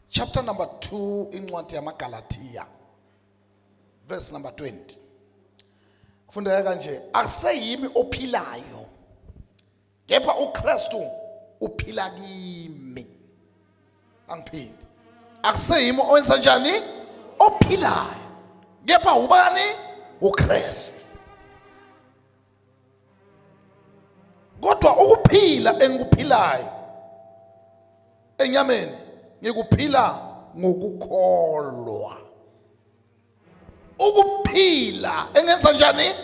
chapter number 2 incwadi yamaGalatia verse number 20. Kufundeka kanje, akuseyimi ophilayo, kepha uKristu uphila kimi. Angiphindi. Akuseyimi owenza njani? Ophilayo, kepha ubani? uKristu. Kodwa ukuphila engikuphilayo enyameni ngikuphila ngokukholwa. Ukuphila engenza njani?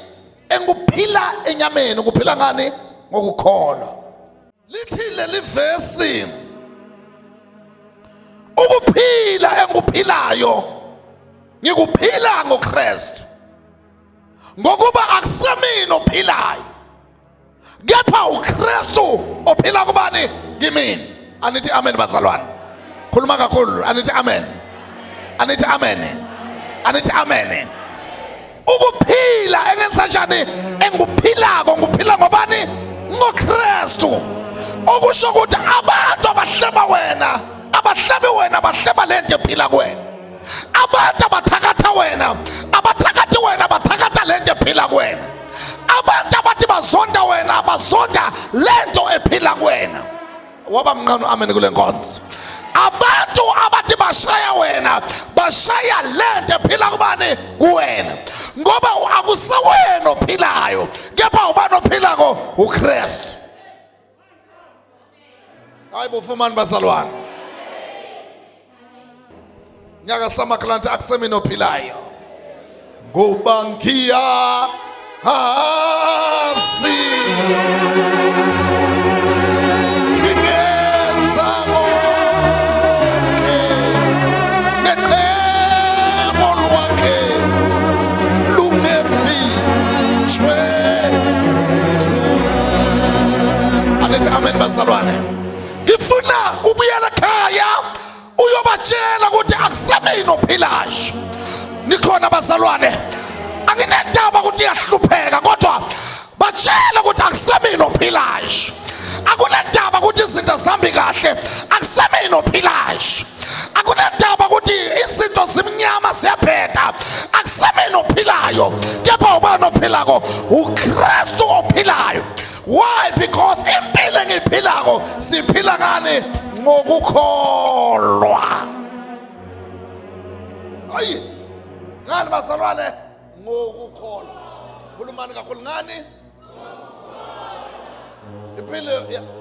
Engikuphila enyameni ukuphila ngani? Ngokukholwa. Lithi leli verse, ukuphila engikuphilayo ngikuphila ngoKristu, ngokuba akusemini ophilayo, kepha uKristu ophila kubani? Kimi. Anithi amen bazalwane. Khuluma kakhulu. Anithi amen. Anithi amen. Anithi amen. Ukuphila engenza njani? Engikuphilako ngikuphila ngobani? NgoKristu. Okusho ukuthi abantu abahleba wena, abahlebe wena, abahleba lento ephila kuwena. Abantu abathakatha wena, abathakathi wena, abathakatha lento ephila kuwena. Abantu abathi bazonda wena, bazonda lento ephila kuwena. Waba mnqano amen kule nkonzo. Abantu abathi bashaya wena, bashaya lento ephila kubani? Kuwena. Ngoba akusewena ophilayo, kepha ubani ophilako? uKristu. Hayibo fumani bazalwane. Nyaka samaklanta akusemini ophilayo, ngoba ngiya hasi ngenza konke necebo lwakhe lungefichwe. Anithi amen bazalwane. Ngifuna ubuyela ekhaya uyobatshela ukuthi akusemini ophilayo. Nikhona bazalwane, anginendaba ukuthi iyahlupheka, kodwa batshela ukuthi akusemini ophilayo. Akunendaba ukuthi izinto zihambi kahle, akusemini ophilayo. Akunendaba ukuthi izinto zimnyama ziyabheda, akusemini ophilayo, kepha ubani ophilako? uKristu ophilayo. Why? Because impilo engiyiphilako siphila ngani? Ngokukholwa. Ayi, ngani bazalwane? Ngokukholwa. Khulumani kakhulu ngani? Impilo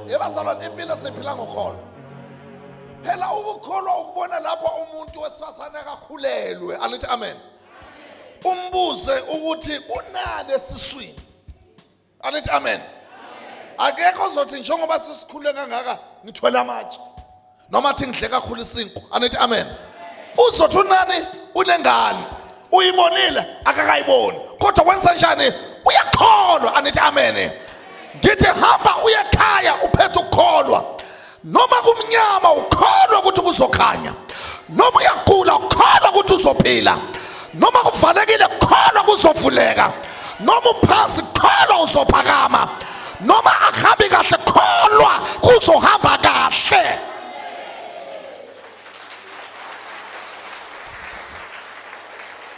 yabazalwane, impilo siphila ngokukholwa. Phela ukukholwa ukubona lapho umuntu wesifazane akakhulelwe. Anithi amen. Umbuze ukuthi unani esiswini. Anithi amen. Akekho ozothi njengoba sisikhule kangaka ngithwele amatshe, noma athi ngidle kakhulu isinkwa. Anithi amen. Uzothi unani? Unengane uyibonile? Akakayiboni, kodwa wenza njani? Uyakholwa. Anithi amen. Ngithi hamba uye ekhaya uphethe ukukholwa. Noma kumnyama ukholwa ukuthi kuzokhanya, noma uyagula ukholwa ukuthi uzophila, noma kuvalekile ukholwa kuzovuleka, noma uphansi ukholwa uzophakama, noma akuhambi kahle kholwa kuzohamba kahle.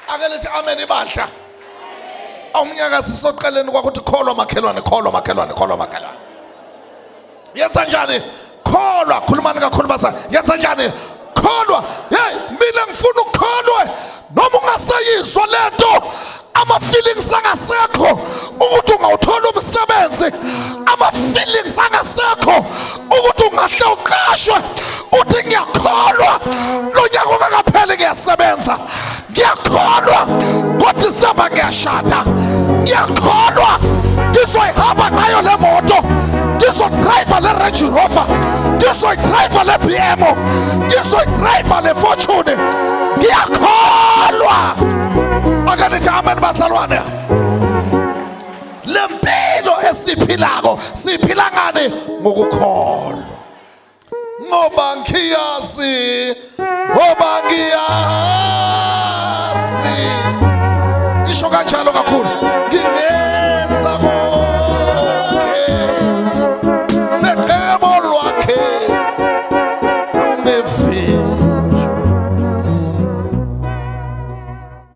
Ake lithi amen ibandla. Awumnyaka sisoqeleni kwakuthi kholwa makhelwane, kholwa makhelwane, kholwa makhelwane. Yenza njani? Kholwa. Khulumani kakhulu basa. Yenza njani? Kholwa. Hey, mina ngifuna ukukholwa noma ungasayizwa lento, ama feelings angasekho ukuthi ungawuthola umsebenzi, ama feelings angasekho ukuthi ungahle uqashwe, uthi ngiyakholwa lo nyaka ungakapheli ngiyasebenza, ngiyakholwa ngoDisemba ngiyashada, ngiyakholwa ngizoyihamba ngayo le moto, ngizodrayiva le Range Rover, ngizoyidrayiva le BM, ngizoyidrayiva le Fortune, ngiyakholwa. Akanithi amen bazalwane. Lempilo esiphilako siphila ngani? Ngokukholwa. Ngoba ngiyazi